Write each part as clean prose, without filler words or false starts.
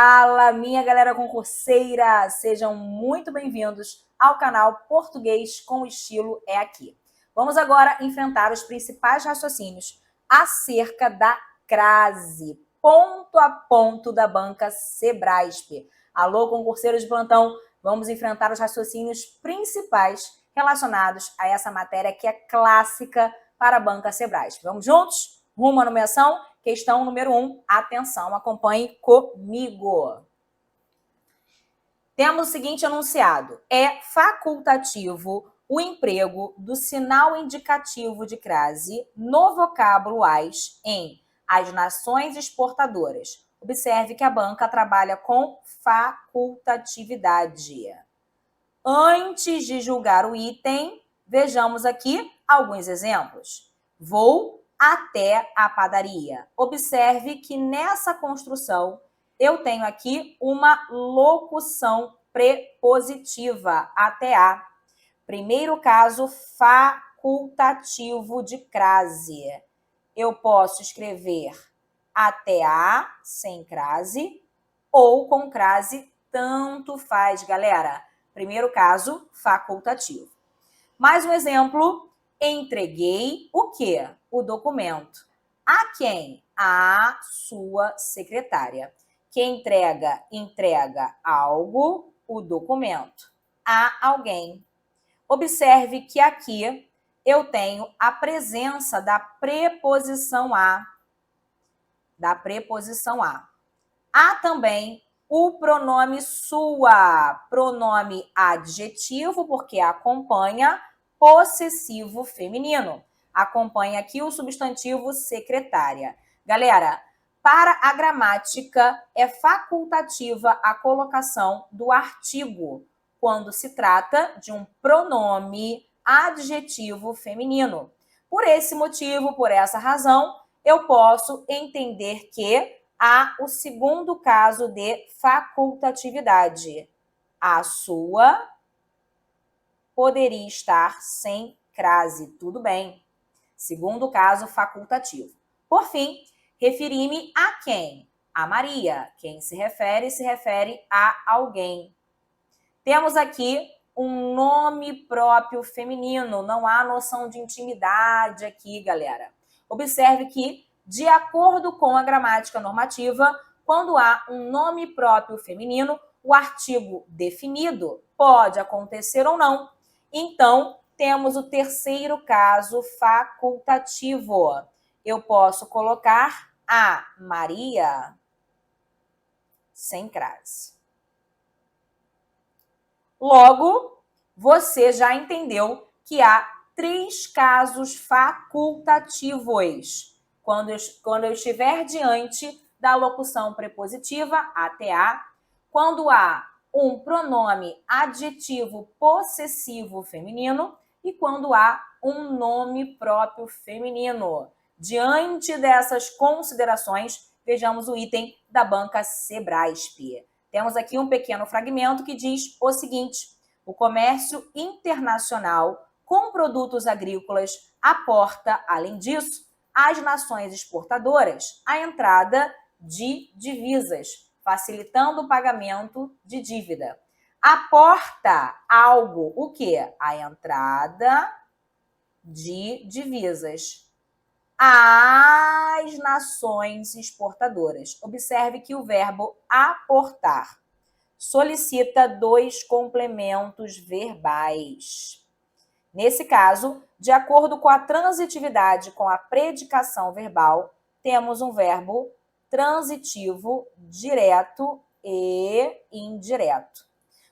Fala, minha galera concurseira! Sejam muito bem-vindos ao canal Português com Estilo é Aqui. Vamos agora enfrentar os principais raciocínios acerca da crase, ponto a ponto da banca Sebrasp. Alô, concurseiros de plantão, vamos enfrentar os raciocínios principais relacionados a essa matéria que é clássica para a banca Sebrasp. Vamos juntos? Rumo à nomeação? Questão número 1. Atenção, acompanhe comigo. Temos o seguinte enunciado. É facultativo o emprego do sinal indicativo de crase no vocábulo AS em as nações exportadoras. Observe que a banca trabalha com facultatividade. Antes de julgar o item, vejamos aqui alguns exemplos. Vou até a padaria. Observe que nessa construção eu tenho aqui uma locução prepositiva, até a. Primeiro caso, facultativo de crase. Eu posso escrever até a, sem crase, ou com crase, tanto faz, galera. Primeiro caso, facultativo. Mais um exemplo. Entreguei o quê? O documento. A quem? A sua secretária. Quem entrega, entrega algo, o documento. A alguém. Observe que aqui eu tenho a presença da preposição a. Da preposição a. Há também o pronome sua, pronome adjetivo, porque acompanha possessivo feminino. Acompanha aqui o substantivo secretária. Galera, para a gramática é facultativa a colocação do artigo quando se trata de um pronome adjetivo feminino. Por esse motivo, por essa razão, eu posso entender que há o segundo caso de facultatividade. A sua poderia estar sem crase, tudo bem. Segundo caso, facultativo. Por fim, referi-me a quem? A Maria. Quem se refere a alguém. Temos aqui um nome próprio feminino, não há noção de intimidade aqui, galera. Observe que, de acordo com a gramática normativa, quando há um nome próprio feminino, o artigo definido pode acontecer ou não. Então, temos o terceiro caso facultativo. Eu posso colocar a Maria sem crase. Logo, você já entendeu que há 3 casos facultativos quando eu estiver diante da locução prepositiva até a, quando há um pronome adjetivo possessivo feminino e quando há um nome próprio feminino. Diante dessas considerações, vejamos o item da banca Sebrasp. Temos aqui um pequeno fragmento que diz o seguinte: o comércio internacional com produtos agrícolas aporta, além disso, às nações exportadoras a entrada de divisas, facilitando o pagamento de dívida. Aporta algo, o quê? A entrada de divisas às nações exportadoras. Observe que o verbo aportar solicita 2 complementos verbais. Nesse caso, de acordo com a transitividade com a predicação verbal, temos um verbo transitivo direto e indireto.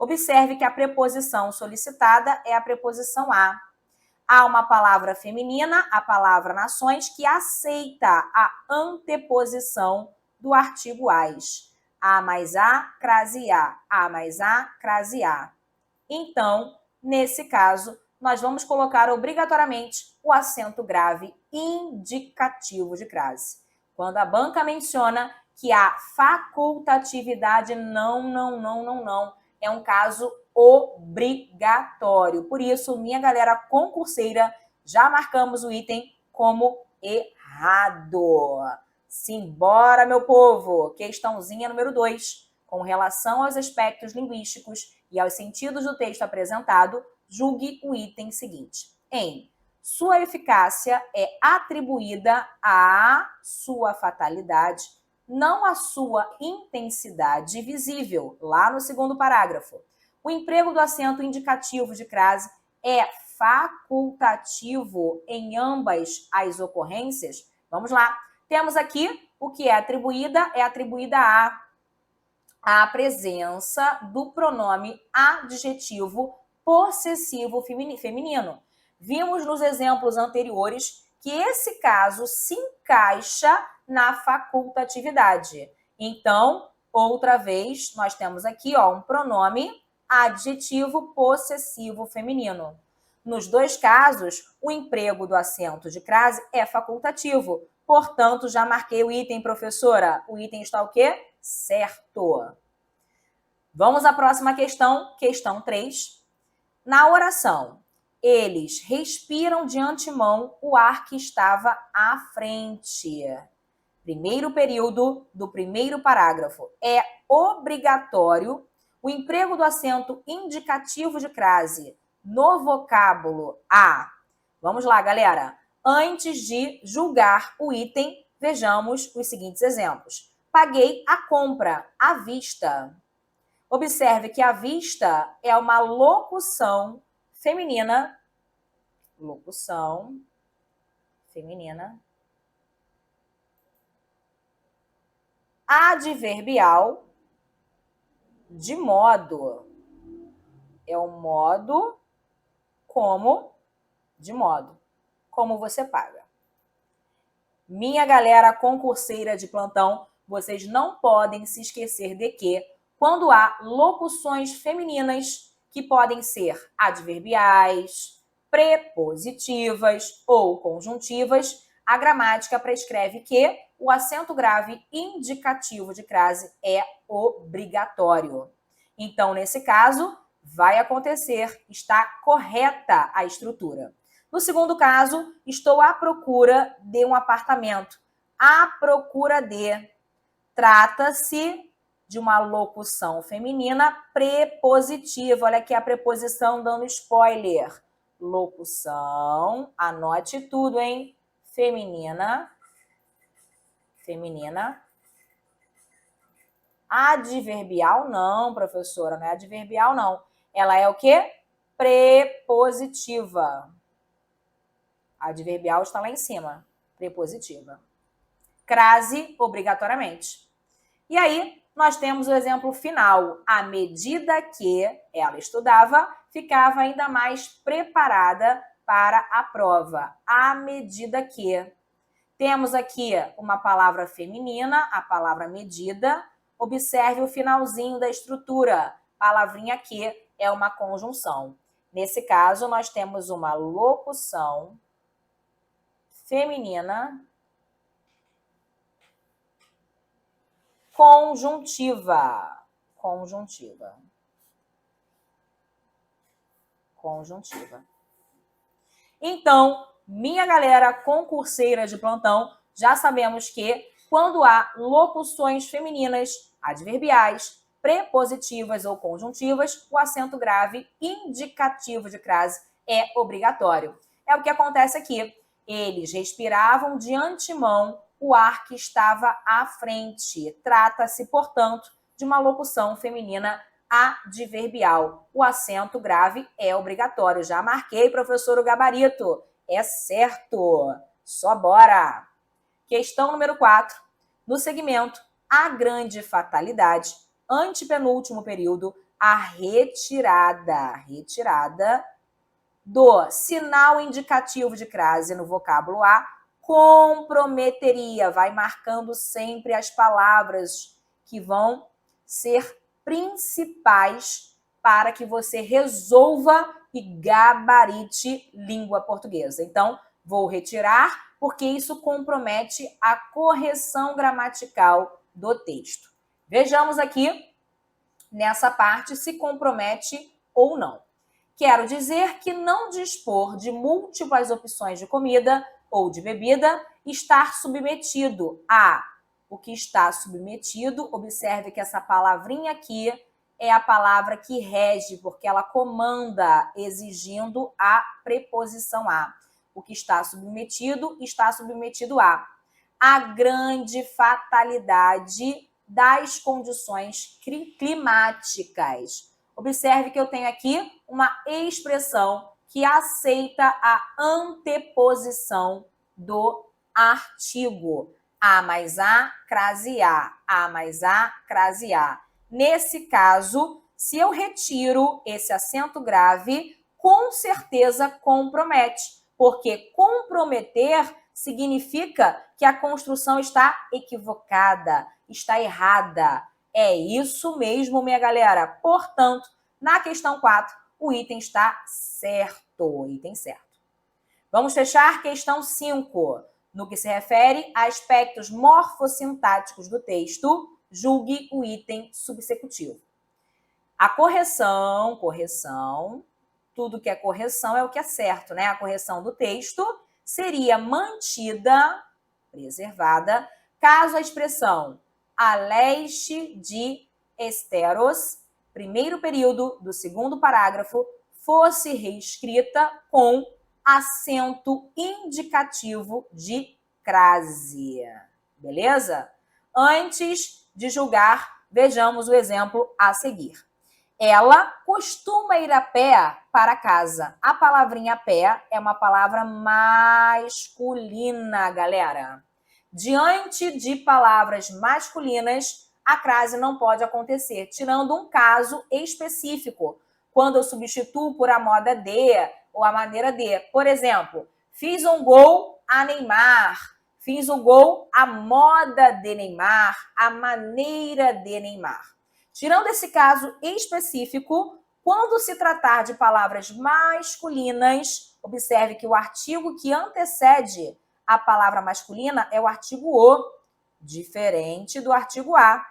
Observe que a preposição solicitada é a preposição a. Há uma palavra feminina, a palavra nações, que aceita a anteposição do artigo as. A mais a, crase a. A mais a, crase a. Então, nesse caso, nós vamos colocar obrigatoriamente o acento grave indicativo de crase. Quando a banca menciona que há facultatividade, não. É um caso obrigatório. Por isso, minha galera concurseira, já marcamos o item como errado. Simbora, meu povo! Questãozinha número 2. com relação aos aspectos linguísticos e aos sentidos do texto apresentado, julgue o item seguinte. Em sua eficácia é atribuída à sua fatalidade, não à sua intensidade visível, lá no segundo parágrafo. O emprego do acento indicativo de crase é facultativo em ambas as ocorrências? Vamos lá. Temos aqui o que é atribuída à presença do pronome adjetivo possessivo feminino. Vimos nos exemplos anteriores que esse caso se encaixa na facultatividade. Então, outra vez, nós temos aqui um pronome adjetivo possessivo feminino. Nos dois casos, o emprego do acento de crase é facultativo. Portanto, já marquei o item, professora. O item está o quê? Certo. Vamos à próxima questão, questão 3. Na oração, eles respiram de antemão o ar que estava à frente. Primeiro período do primeiro parágrafo. É obrigatório o emprego do acento indicativo de crase no vocábulo a. Vamos lá, galera. Antes de julgar o item, vejamos os seguintes exemplos. Paguei a compra à vista. Observe que a vista é uma locução feminina. Locução feminina. Adverbial de modo. É o modo como, de modo, como você paga. Minha galera concurseira de plantão, vocês não podem se esquecer de que, quando há locuções femininas que podem ser adverbiais, prepositivas ou conjuntivas, a gramática prescreve que o acento grave indicativo de crase é obrigatório. Então, nesse caso, vai acontecer, está correta a estrutura. No segundo caso, estou à procura de um apartamento. À procura de. Trata-se de uma locução feminina prepositiva. Olha aqui a preposição dando spoiler. Locução, anote tudo, hein? Feminina. Feminina. Adverbial não, professora, não é adverbial não. Ela é o quê? Prepositiva. Adverbial está lá em cima. Prepositiva. Crase, obrigatoriamente. E aí, nós temos o exemplo final. À medida que ela estudava, ficava ainda mais preparada para a prova. À medida que. Temos aqui uma palavra feminina, a palavra medida. Observe o finalzinho da estrutura. Palavrinha que é uma conjunção. Nesse caso, nós temos uma locução feminina conjuntiva. Conjuntiva. Conjuntiva. Então, minha galera concurseira de plantão, já sabemos que quando há locuções femininas, adverbiais, prepositivas ou conjuntivas, o acento grave indicativo de crase é obrigatório. É o que acontece aqui. Eles respiravam de antemão o ar que estava à frente. Trata-se, portanto, de uma locução feminina adverbial. O acento grave é obrigatório. Já marquei, professor, o gabarito. É certo. Só bora. Questão número 4. No segmento, a grande fatalidade, antepenúltimo período, a retirada do sinal indicativo de crase no vocábulo a comprometeria. Vai marcando sempre as palavras que vão ser principais para que você resolva e gabarite língua portuguesa. Então, vou retirar porque isso compromete a correção gramatical do texto. Vejamos aqui nessa parte se compromete ou não. Quero dizer que não dispor de múltiplas opções de comida ou de bebida, estar submetido a o que está submetido, observe que essa palavrinha aqui é a palavra que rege, porque ela comanda, exigindo a preposição a. O que está submetido a. A grande fatalidade das condições climáticas. Observe que eu tenho aqui uma expressão que aceita a anteposição do artigo. A mais A, crase A. A mais A, crase A. Nesse caso, se eu retiro esse acento grave, com certeza compromete, porque comprometer significa que a construção está equivocada, está errada. É isso mesmo, minha galera. Portanto, na questão 4, o item está certo. Item certo. Vamos fechar questão 5. No que se refere a aspectos morfossintáticos do texto, julgue o item subsecutivo. A correção, tudo que é correção é o que é certo, né? A correção do texto seria mantida, preservada, caso a expressão a leste de esteros, primeiro período do segundo parágrafo, fosse reescrita com acento indicativo de crase. Beleza? Antes de julgar, vejamos o exemplo a seguir. Ela costuma ir a pé para casa. A palavrinha pé é uma palavra masculina, galera. Diante de palavras masculinas, a crase não pode acontecer, tirando um caso específico, quando eu substituo por a moda de ou a maneira de. Por exemplo, fiz um gol a Neymar, fiz o gol à moda de Neymar, a maneira de Neymar. Tirando esse caso específico, quando se tratar de palavras masculinas, observe que o artigo que antecede a palavra masculina é o artigo o, diferente do artigo a.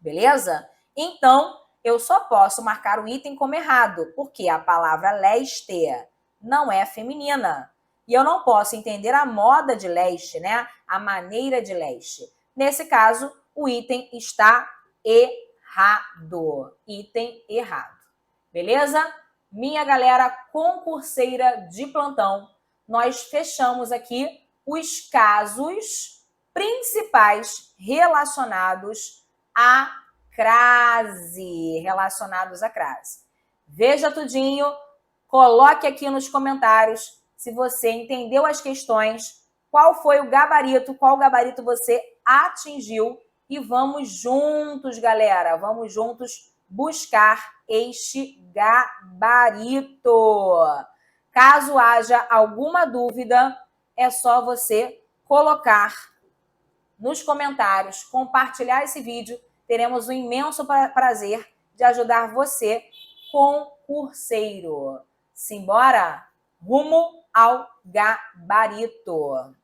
Beleza? Então, eu só posso marcar o item como errado, porque a palavra leste não é feminina. E eu não posso entender a moda de leste, né? A maneira de leste. Nesse caso, o item está errado. Item errado. Beleza? Minha galera concurseira de plantão, nós fechamos aqui os casos principais relacionados à crase. Veja tudinho, coloque aqui nos comentários se você entendeu as questões, qual foi o gabarito, qual gabarito você atingiu e vamos juntos, galera, vamos juntos buscar este gabarito. Caso haja alguma dúvida, é só você colocar nos comentários, compartilhar esse vídeo. Teremos um imenso prazer de ajudar você, concurseiro. Simbora? Rumo ao gabarito.